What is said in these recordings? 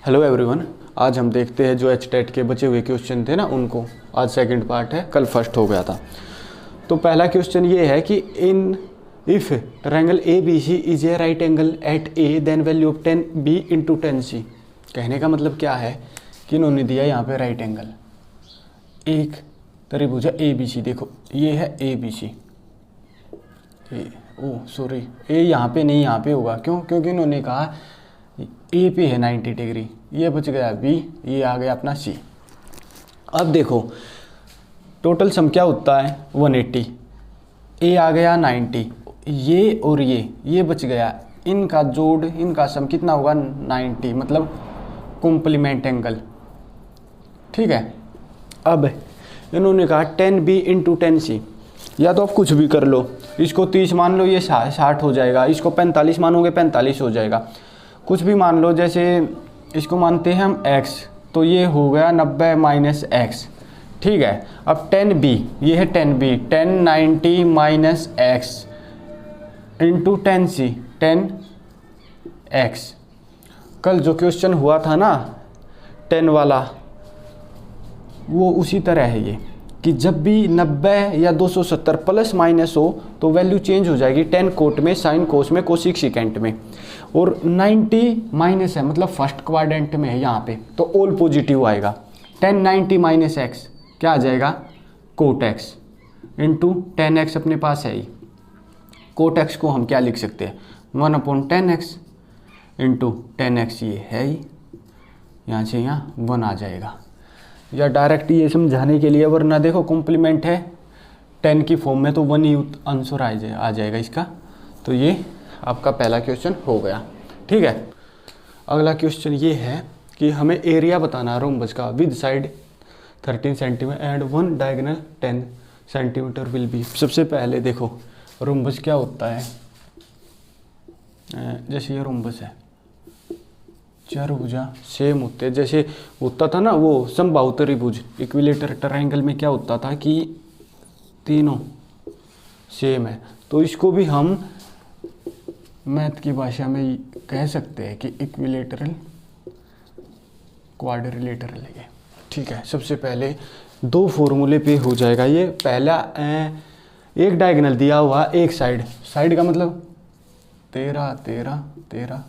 Hello everyone, आज हम देखते हैं जो एचटेट के बचे हुए क्वेश्चन थे ना उनको। आज सेकंड पार्ट है, कल फर्स्ट हो गया था। तो पहला क्वेश्चन ये है कि in if triangle a b c is a right angle at a then value of 10b into 10c। कहने का मतलब क्या है कि इन्होंने दिया यहाँ पे राइट एंगल, एक त्रिभुज है ए बी सी। देखो ये है ए बी सी, सॉरी ए यहाँ पे नहीं, यहाँ पे होगा। क्यों? क्योंकि इन्होंने कहा ए पे है 90 डिग्री, ये बच गया बी, ये आ गया अपना सी। अब देखो टोटल सम क्या होता है 180, ए आ गया 90, ये और ये बच गया, इनका जोड़ इनका सम कितना होगा 90, मतलब कॉम्प्लीमेंट एंगल। ठीक है। अब इन्होंने कहा 10b इंटू 10c, या तो आप कुछ भी कर लो, इसको 30 मान लो, ये 60 हो जाएगा, इसको 45 मानोगे 45 हो जाएगा, कुछ भी मान लो। जैसे इसको मानते हैं हम x, तो ये हो गया 90 माइनस एक्स। ठीक है। अब 10b, ये है 10b, 1090 minus x into 10c, 10x। कल जो क्वेश्चन हुआ था ना 10 वाला, वो उसी तरह है ये, कि जब भी 90 या 270 प्लस माइनस हो तो वैल्यू चेंज हो जाएगी, 10 कोट में, साइन कोस में, कोसिक सिकेंट में। और 90 माइनस है मतलब फर्स्ट क्वाड्रेंट में है यहाँ पे, तो ऑल पॉजिटिव आएगा। 1090 माइनस एक्स क्या आ जाएगा, कोट एक्स इंटू 10x अपने पास है ही। कोट एक्स को हम क्या लिख सकते हैं 1/10x इंटू 10x, ये है ही, यहाँ से यहाँ 1 आ जाएगा। या डायरेक्ट ये समझाने के लिए, वरना देखो कॉम्प्लीमेंट है 10 की फॉर्म में, तो 1 ही आंसर आ जाएगा इसका। तो ये आपका पहला क्वेश्चन हो गया। ठीक है। अगला क्वेश्चन ये है कि हमें एरिया बताना है रोम्बस का with side 13 centimetre and 1 diagonal 10 centimetre will be. सबसे पहले देखो रोम्बस क्या होता है। जैसे ये रोम्बस है, चतुर्भुजा सेम होते हैं, जैसे होता था ना वो समबाहु त्रिभुज इक्विलेटर ट्रायंगल में क्या होता था कि तीनों सेम है। तो इसको भी हम मैथ की भाषा में कह सकते हैं कि इक्विलेटरल क्वाड्रिलेटरल है। ठीक है। सबसे पहले दो फॉर्मूले पे हो जाएगा ये। पहला एक डायगोनल दिया हुआ, एक साइड का मतलब 13 13 13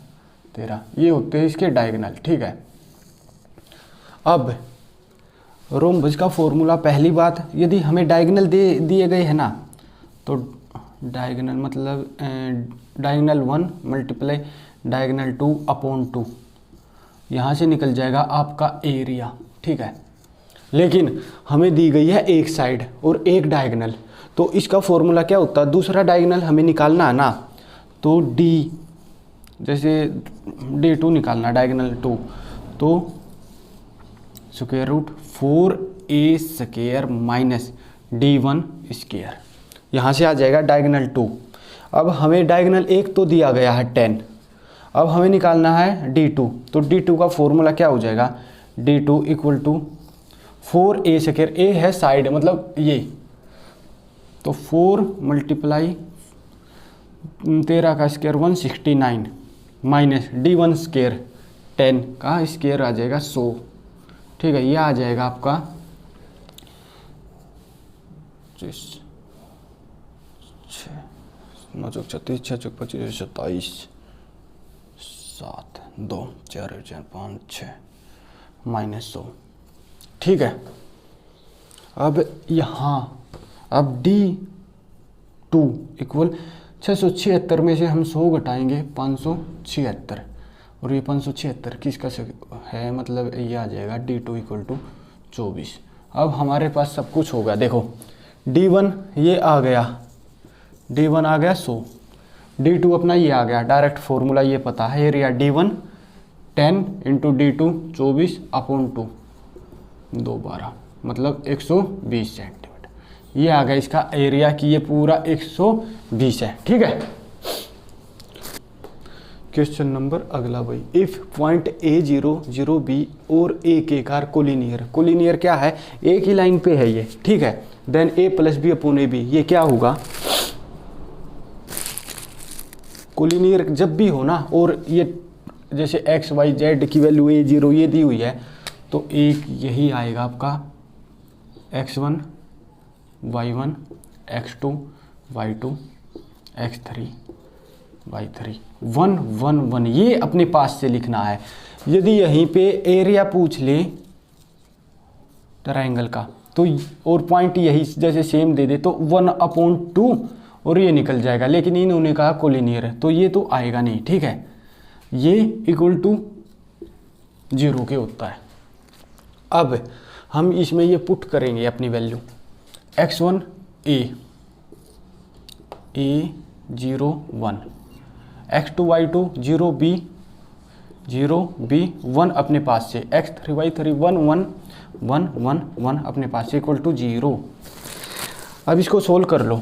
13, ये होते हैं इसके डायगोनल। ठीक है। अब रोम्बस का फॉर्मूला, पहली बात, यदि हमें डायगोनल दिए गए हैं ना, तो डायगोनल मतलब डायगोनल 1 मल्टीप्लाई डायगोनल 2/2, यहाँ से निकल जाएगा आपका एरिया। ठीक है। लेकिन हमें दी गई है एक साइड और एक डायगोनल, तो इसका फॉर्मूला क्या होता है, दूसरा डायगोनल हमें निकालना है ना, तो डी, जैसे D2 निकालना, डायगोनल 2, तो square root 4a square minus D1 square, यहाँ से आ जाएगा डायगोनल 2। अब हमें डायगोनल 1 तो दिया गया है 10, अब हमें निकालना है D2, तो D2 का फॉर्मूला क्या हो जाएगा, D2 equal to 4a square, a है साइड मतलब ये, तो 4 मल्टीप्लाई 13 का स्क्वायर 169 माइनस D1 स्क्वायर 10 का स्क्वायर आ जाएगा 100। ठीक है। ये आ जाएगा आपका 9 चौक 36, 6 चौक 25, 27, 7 2 4 4 5 6 माइनस 100। ठीक है। अब यहाँ अब D2 इक्वल 676 में से हम 100 घटाएंगे 576, और ये 576 किसका है, मतलब ये आ जाएगा D2 इक्वल टू 24। अब हमारे पास सब कुछ होगा। देखो D1 ये आ गया, D1 आ गया 100, D2 अपना ये आ गया, डायरेक्ट फॉर्मूला ये पता है, एरिया D1 10 इंटू D2 24/2, 212 मतलब 120 सेंटीमीटर। ये आ गया इसका एरिया कि ये पूरा 120 है। ठीक है। क्वेश्चन नंबर अगला भाई, इफ पॉइंट A0 0B और A के कार कोलिनियर क्या है, एक ही लाइन पे है ये। ठीक है। देन A + B/AB, ये क्या होगा, कोलिनियर जब भी हो ना, और ये जैसे एक्स वाई जेड की वैल्यू a0 ये दी हुई है, तो एक यही आएगा आपका x1 y1 x2 y2 x3 y3 1 1 1 ये अपने पास से लिखना है। यदि यहीं पे एरिया पूछ ले ट्रायंगल का तो और पॉइंट यही जैसे सेम दे दे तो 1/2 और ये निकल जाएगा, लेकिन इन्होंने कहा कोलिनियर है तो ये तो आएगा नहीं, ठीक है। ये इक्वल टू 0 के होता है। अब हम इसमें ये पुट करेंगे अपनी value x1 a 0 1 x2 y2 0 b 1 अपने पास से x3 y3 1 1 1 1 1 अपने पास से इक्वल टू 0। अब इसको सोल्व कर लो।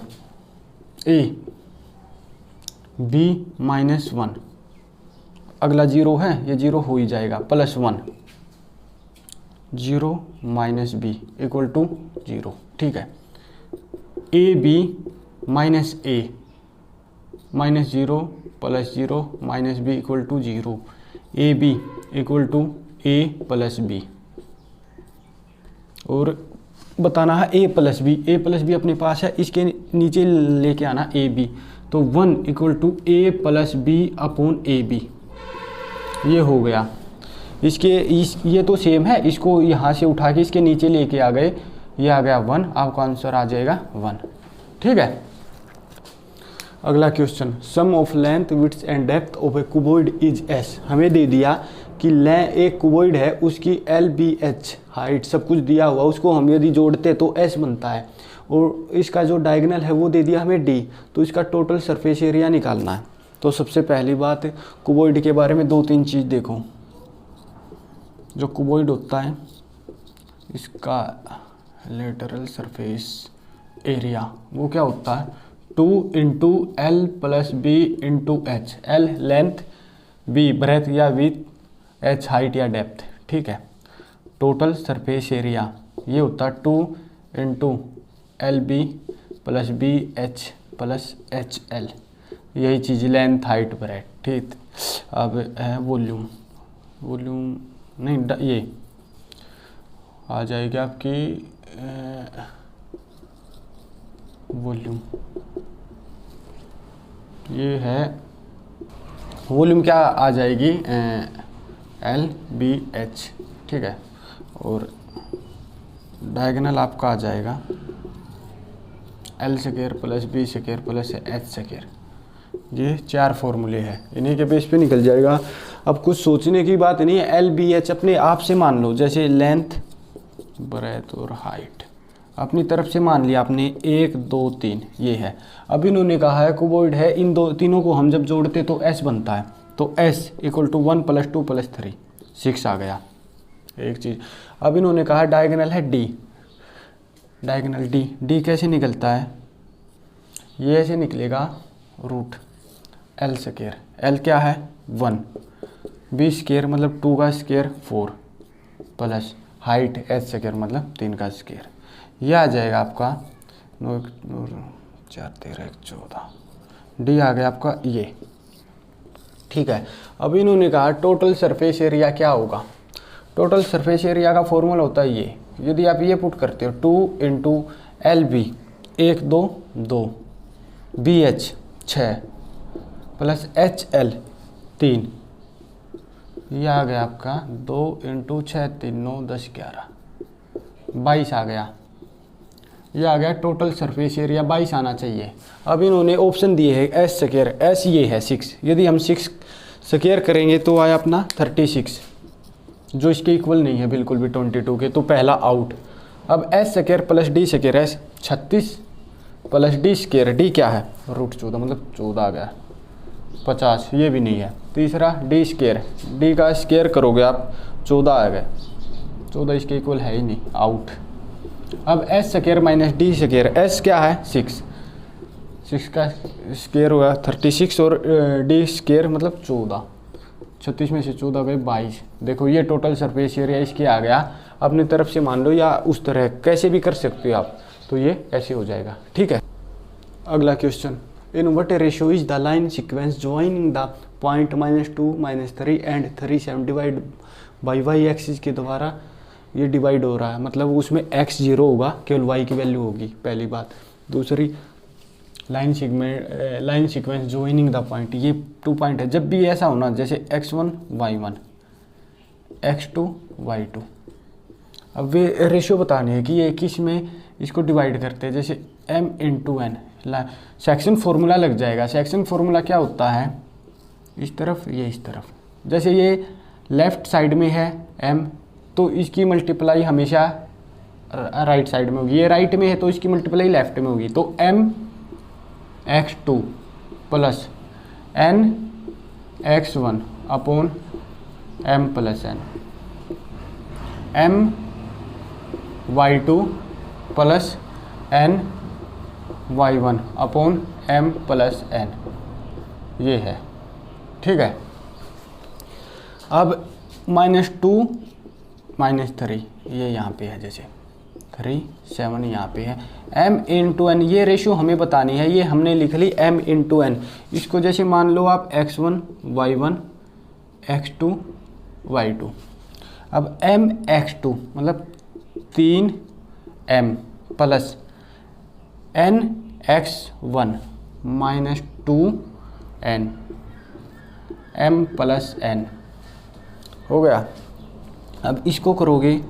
a b -1 अगला 0 है, ये 0 हो ही जाएगा, +1 0 - b इक्वल टू 0, ठीक है। a b -a -0 +0 -b equal to 0, a b equal to a + b और बताना है a + b अपने पास है, इसके नीचे लेके आना a b, तो 1 इक्वल टू a + b/ab ये हो गया। ये तो सेम है, इसको यहाँ से उठा के इसके नीचे लेके आ गए, ये आ गया 1, आपका आंसर आ जाएगा 1, ठीक है। अगला question, sum of length width and depth of a cuboid is s। हमें दे दिया कि एक क्यूबॉइड है, उसकी LBH हाइट सब कुछ दिया हुआ, उसको हम यदि जोड़ते तो s बनता है, और इसका जो डायगोनल है वो दे दिया हमें d, तो इसका टोटल सरफेस एरिया निकालना है। तो सबसे पहली बात क्यूबॉइड के बारे में 2-3 चीज़ देखो। जो क्यूबॉइड होता है इसका लेटरल सरफेस एरिया वो क्या होता है 2 × L + B × H। L length, B breadth या विड्थ, H हाइट या डेप्थ, ठीक है। टोटल सरफेस एरिया ये होता है 2 × LB + BH + HL, यही चीज़ लेंथ हाइट ब्रेथ, ठीक। अब है वॉल्यूम नहीं ये आ जाएगी आपकी वॉल्यूम, ये है वॉल्यूम क्या आ जाएगी LBH, ठीक है। और डायगोनल आपका आ जाएगा L² + B² + H²। ये 4 फॉर्मूले हैं, इन्हीं के बेस पे निकल जाएगा। अब कुछ सोचने की बात नहीं है, LBH अपने आप से मान लो, जैसे लेंथ ब्रेथ और हाइट अपनी तरफ से मान लिया आपने 1 2 3 ये है। अब इन्होंने कहा है क्यूबॉइड है, इन तीनों को हम जब जोड़ते तो S बनता है, तो S इक्वल टू 1 + 2 + 3 6 आ गया एक चीज़। अब इन्होंने कहा डायगोनल है D, डायगोनल D कैसे निकलता है, ये ऐसे निकलेगा √L², L क्या है 1, B² मतलब 2 का स्क्वायर 4 प्लस हाइट H² मतलब 3 का स्क्वायर, यह आ जाएगा आपका 9 4 13 14, D आ गया आपका ये, ठीक है। अब इन्होंने कहा टोटल सरफेस एरिया क्या होगा। टोटल सरफेस एरिया का फॉर्मूला होता है ये, यदि आप ये पुट करते हो 2 × LB 1 2 2 BH 6 प्लस HL 3, ये आ गया आपका 2 × 6 3 9 10 11 22 आ गया, ये आ गया टोटल सरफेस एरिया 22 आना चाहिए। अब इन्होंने ऑप्शन दिए है S², S ये है 6, यदि हम 6² करेंगे तो आया अपना 36, जो इसके इक्वल नहीं है बिल्कुल भी 22 के, तो पहला आउट। अब S² + D² S 36 + D² D क्या है √14 मतलब 14 आ गया 50, ये भी नहीं है। तीसरा D² D का स्क्वायर करोगे आप 14 आ गए, 14 इसके इक्वल है ही नहीं, आउट। अब S² - D², S क्या है 6 का स्क्वायर हुआ 36 और D² मतलब 14, 36 में से 14 गए 22। देखो ये टोटल सरफेस एरिया इसके आ गया, अपनी तरफ से मान लो या उस तरह कैसे भी कर सकते हो आप, तो ये ऐसे हो जाएगा, ठीक है। अगला question, in what ratio is the line segment joining the point -2 -3 and 3 7 divide by y axis के द्वारा ये डिवाइड हो रहा है, मतलब उसमें x 0 होगा, केवल y की वैल्यू होगी, पहली बात। दूसरी line segment joining the point, ये 2 पॉइंट है, जब भी ऐसा होना जैसे x1 y1 x2 y2। अब वे रेशियो बताने हैं कि ये किस में इसको डिवाइड करते हैं, जैसे m into n, section formula लग जाएगा। सेक्शन फॉर्मूला क्या होता है, इस तरफ ये इस तरफ, जैसे ये लेफ्ट साइड में है m तो इसकी मल्टीप्लाई हमेशा राइट साइड में होगी, ये राइट में है तो इसकी मल्टीप्लाई लेफ्ट में होगी, तो m x2 plus n x1 upon m plus n, m y2 plus n y1 upon m plus n, ये है, ठीक है। अब -2 -3 ये यहाँ पे है, जैसे 3 7 यहाँ पे है, m इंटू एन, ये रेशियो हमें बतानी है, ये हमने लिख ली m इंटू एन। इसको जैसे मान लो आप x1 y1 x2 y2, अब m x2 मतलब 3m plus n x1 minus 2n m plus n हो गया। अब इसको करोगे,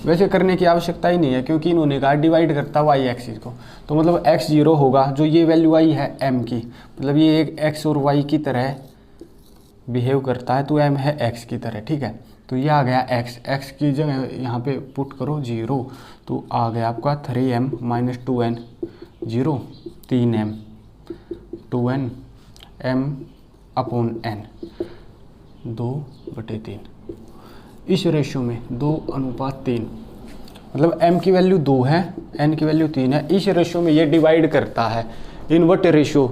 वैसे करने की आवश्यकता ही नहीं है क्योंकि इन्होंने कहा डिवाइड करता वाई एक्सिस को, तो मतलब x 0 होगा, जो ये वैल्यू आई है m की, मतलब ये एक x और y की तरह बिहेव करता है, तो m है x की तरह, ठीक है। तो ये आ गया x की जगह यहाँ पे पुट करो 0, तो आ गया आपका 3m minus 2n 0, 3m 2n m upon n 2/3, इस रेशियो में 2:3, मतलब m की वैल्यू 2 है, n की वैल्यू 3 है, इस रेशियो में ये डिवाइड करता है। इन what ratio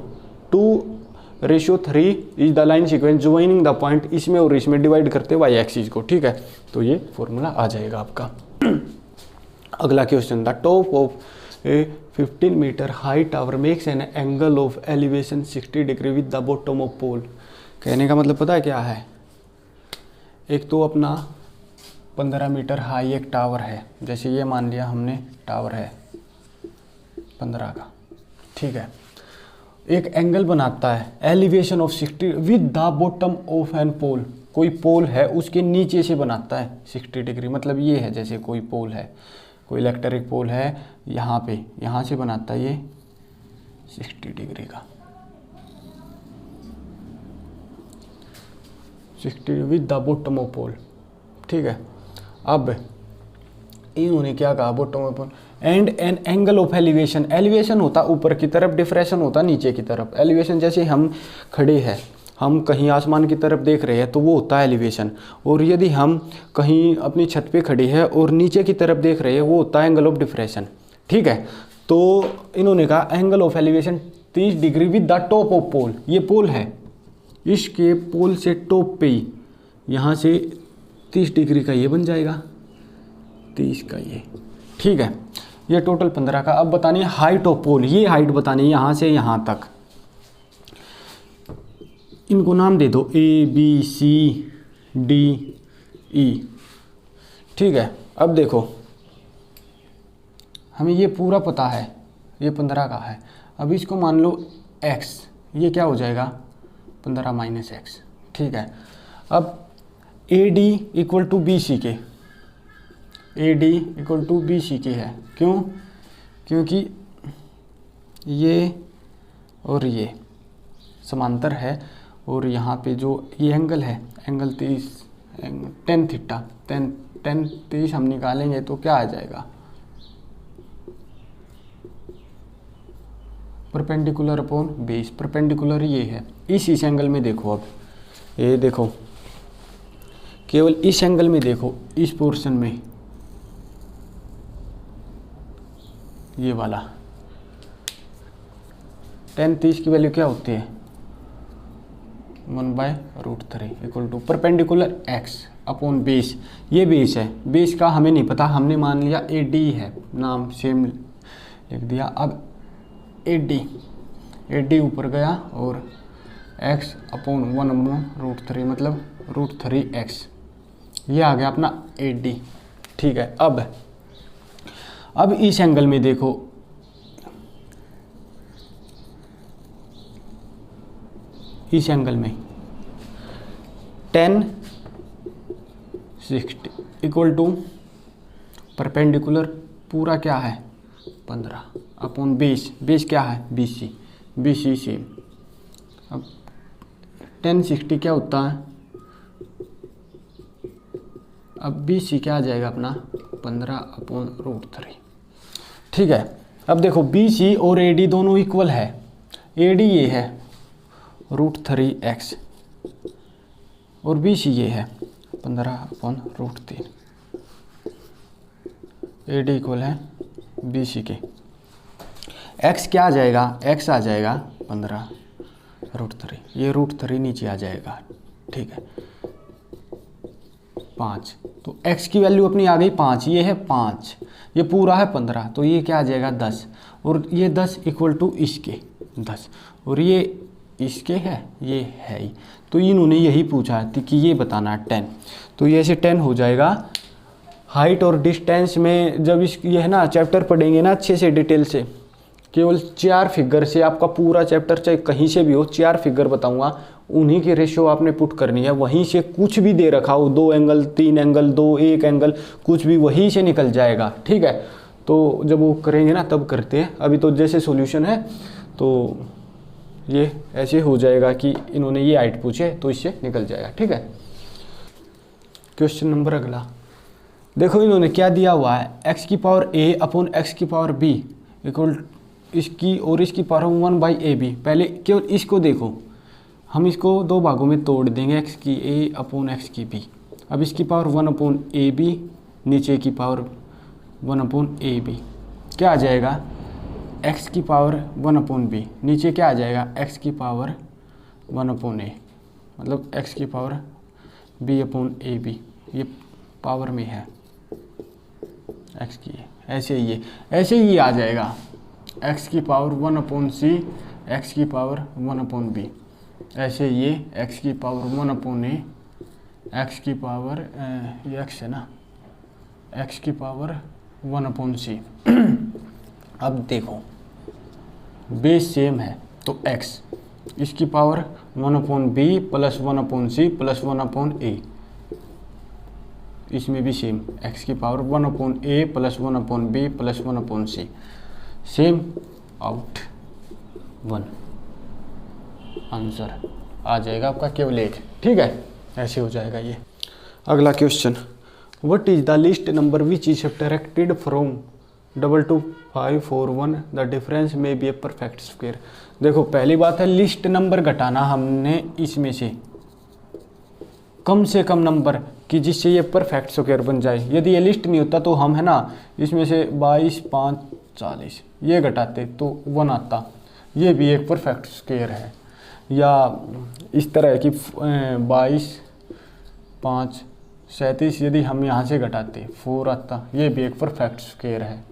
2:3 is the line segment joining the point, इसमें और इसमें डिवाइड करते वाई एक्सिस को, ठीक है। तो ये फॉर्मूला आ जाएगा आपका। अगला question, the top of a 15 metre high tower makes an angle of elevation 60 degree with the bottom of pole. कहने का मतलब पता है क्या है, एक तो अपना 15 मीटर हाई एक टावर है, जैसे ये मान लिया हमने टावर है 15 का, ठीक है। एक एंगल बनाता है elevation of 60 with the bottom of an pole, कोई पोल है उसके नीचे से बनाता है 60 डिग्री, मतलब ये है जैसे कोई पोल है, कोई इलेक्ट्रिक पोल है यहाँ पे, यहाँ से बनाता है ये 60 डिग्री का, 60 with the bottom of pole, ठीक है। अब इन्होंने क्या कहा, bottom of pole and an angle of elevation, elevation होता ऊपर की तरफ, डिफ्रेशन होता नीचे की तरफ। एलिवेशन जैसे हम खड़े हैं, हम कहीं आसमान की तरफ देख रहे हैं तो वो होता है एलिवेशन, और यदि हम कहीं अपनी छत पे खड़े हैं और नीचे की तरफ देख रहे हैं वो होता है एंगल ऑफ डिफ्रेशन, ठीक है। तो इन्होंने कहा angle of elevation 30 degree with the top of pole, ये पोल है, इसके पोल से टॉप पे ही यहाँ से 30 डिग्री का ये बन जाएगा, 30 का ये, ठीक है। ये टोटल 15 का। अब बतानी है हाइट ऑफ पोल, ये हाइट बतानी है यहाँ से यहाँ तक, इनको नाम दे दो ABCDE, ठीक है। अब देखो हमें ये पूरा पता है, ये 15 का है, अब इसको मान लो x, ये क्या हो जाएगा 15 माइनस x, ठीक है। अब AD इक्वल टू BC के, AD इक्वल टू BC के है, क्यों, क्योंकि ये और ये समांतर है, और यहाँ पे जो ये एंगल है, एंगल 10 थीटा, 10 हम निकालेंगे तो क्या आ जाएगा, परपेंडिकुलर अपॉन बेस, परपेंडिकुलर ये है, इस एंगल में देखो। अब ये देखो केवल इस एंगल में देखो, इस पोर्शन में ये वाला 10 30 की वैल्यू क्या होती है 1/√3 equal to perpendicular x upon base, ये बेस है, बेस का हमें नहीं पता, हमने मान लिया AD है, नाम सेम लिख दिया। अब AD AD ऊपर गया और x अपॉन 1/√3 मतलब √3x, ये आ गया अपना AD। ठीक है, अब इस एंगल में देखो, इस एंगल में tan 60 इक्वल टू परपेंडिकुलर पूरा क्या है 15 अपॉन 20 क्या है BC सेम। अब tan 60 क्या होता है, अब BC क्या आ जाएगा अपना 15/√3। ठीक है, अब देखो BC और AD दोनों इक्वल है, AD ये है √3x और BC ये है 15/√3। AD इक्वल है BC के, x क्या आ जाएगा, x आ जाएगा 15√3, ये √3 नीचे आ जाएगा। ठीक है, 5, तो x की वैल्यू अपनी आ गई 5, ये है 5, ये पूरा है 15, तो ये क्या आ जाएगा 10, और ये 10 इक्वल टू इसके 10, और ये इसके है, ये है ही। तो इन्होंने यही पूछा थी कि ये बताना है 10, तो ये ऐसे 10 हो जाएगा। हाइट और डिस्टेंस में जब ये है ना चैप्टर पढ़ेंगे ना अच्छे से डिटेल से, केवल 4 फिगर से आपका पूरा चैप्टर चाहे कहीं से भी हो 4 फिगर बताऊंगा, उन्हीं की रेशियो आपने पुट करनी है, वहीं से कुछ भी दे रखा हो 2 एंगल 3 एंगल 2 1 एंगल कुछ भी वहीं से निकल जाएगा। ठीक है, तो जब वो करेंगे ना तब करते हैं, अभी तो जैसे सॉल्यूशन है तो ये ऐसे हो जाएगा कि इन्होंने ये हाइट पूछे तो इससे निकल जाएगा। ठीक है, क्वेश्चन नंबर अगला देखो, इन्होंने क्या दिया हुआ है x की पावर a अपॉन x की पावर b इक्वल इसकी और इसकी पावर 1/ab। पहले केवल इसको देखो, हम इसको 2 भागों में तोड़ देंगे, x की a अपॉन x की b। अब इसकी पावर 1/ab, नीचे की पावर 1/ab, क्या आ जाएगा x की पावर 1/b, नीचे क्या आ जाएगा x की पावर 1/a, मतलब x की पावर b/ab, ये पावर में है x की, ऐसे ही आ जाएगा x की पावर 1/c, x की पावर 1/b, ऐसे ये x की पावर 1/a, x की पावर ये x है ना, x की पावर 1/c। अब देखो बेस सेम है तो x, इसकी power 1/b plus 1/c plus 1/a, इसमें भी सेम x की power 1/a plus 1/b plus 1/c, same out 1, answer आ जाएगा आपका केवल 1। ठीक है, ऐसे हो जाएगा ये। अगला question, what is the list number which is subtracted from 22541, the difference में बी ए परफेक्ट स्क्वायर। देखो पहली बात है लिस्ट नंबर घटाना हमने इसमें से कम नंबर कि जिससे ये परफेक्ट स्क्वायर बन जाए। यदि ये लिस्ट नहीं होता तो हम है ना इसमें से 22 5 40 ये घटाते तो 1 आता, ये भी एक परफेक्ट स्क्वायर है। या इस तरह कि 22 5 37 यदि हम यहाँ से घटाते 4 आता, ये भी एक परफेक्ट स्क्वायर है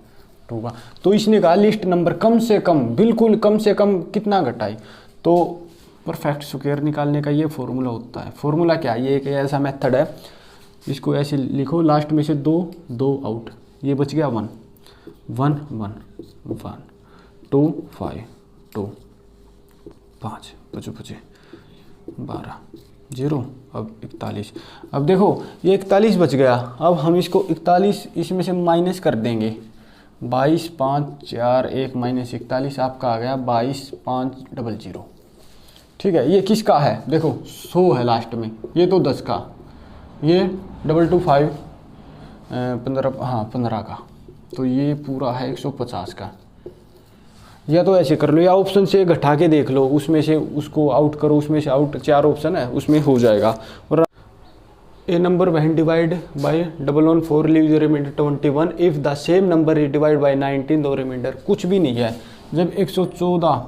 2 का। तो इसने कहा लिस्ट नंबर कम से कम, बिल्कुल कम से कम कितना घटाए, तो परफेक्ट स्क्वायर निकालने का ये फॉर्मूला होता है। फॉर्मूला क्या है, ये एक ऐसा मेथड है, इसको ऐसे लिखो, लास्ट में से 2 2 आउट, ये बच गया 1 1 1 1 2 5 2 5 बचे 12 0, अब 41। अब देखो ये 41 बच गया, अब हम इसको 41 इसमें से माइनस कर देंगे, 22 5 4 1 माइनस 41 आपका आ गया 22 5 00। ठीक है, ये किसका है, देखो 100 है लास्ट में, ये तो 10 का, ये 225 15 हाँ 15 का, तो ये पूरा है 150 का। या तो ऐसे कर लो या ऑप्शन से घटा के देख लो, उसमें से उसको आउट करो, उसमें से आउट 4 ऑप्शन है उसमें हो जाएगा। और a number when divide by 114 leave the remainder 21 if the same number is divide by 19 दो रिमाइंडर कुछ भी नहीं है। जब 114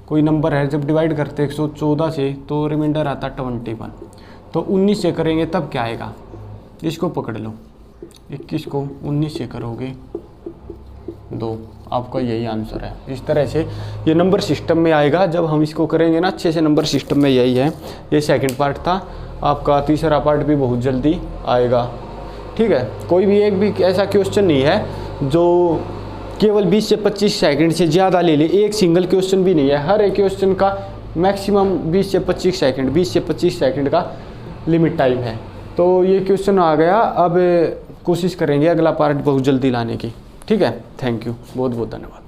कोई नंबर है, जब डिवाइड करते 114 से तो रिमाइंडर आता 21, तो 19 से करेंगे तब क्या आएगा, इसको पकड़ लो, 21 को 19 से करोगे 2। आपका यही आंसर है। इस तरह से ये नंबर सिस्टम में आएगा जब हम इसको करेंगे ना अच्छे से। नंबर सिस्टम में यही है। ये सेकंड पार्ट था। आपका तीसरा पार्ट भी बहुत जल्दी आएगा। ठीक है, कोई भी एक भी ऐसा क्वेश्चन नहीं है जो केवल 20 से 25 सेकंड से ज़्यादा ले ले। एक सिंगल क्वेश्चन भी नहीं है। हर एक क्वेश्चन का मैक्सिमम 20 से 25 सेकंड 20 से 25 सेकंड का लिमिट टाइम है। तो ये क्वेश्चन आ गया। अब कोशिश करेंगे अगला पार्ट बहुत जल्दी लाने की। ठीक है, थैंक यू, बहुत बहुत धन्यवाद।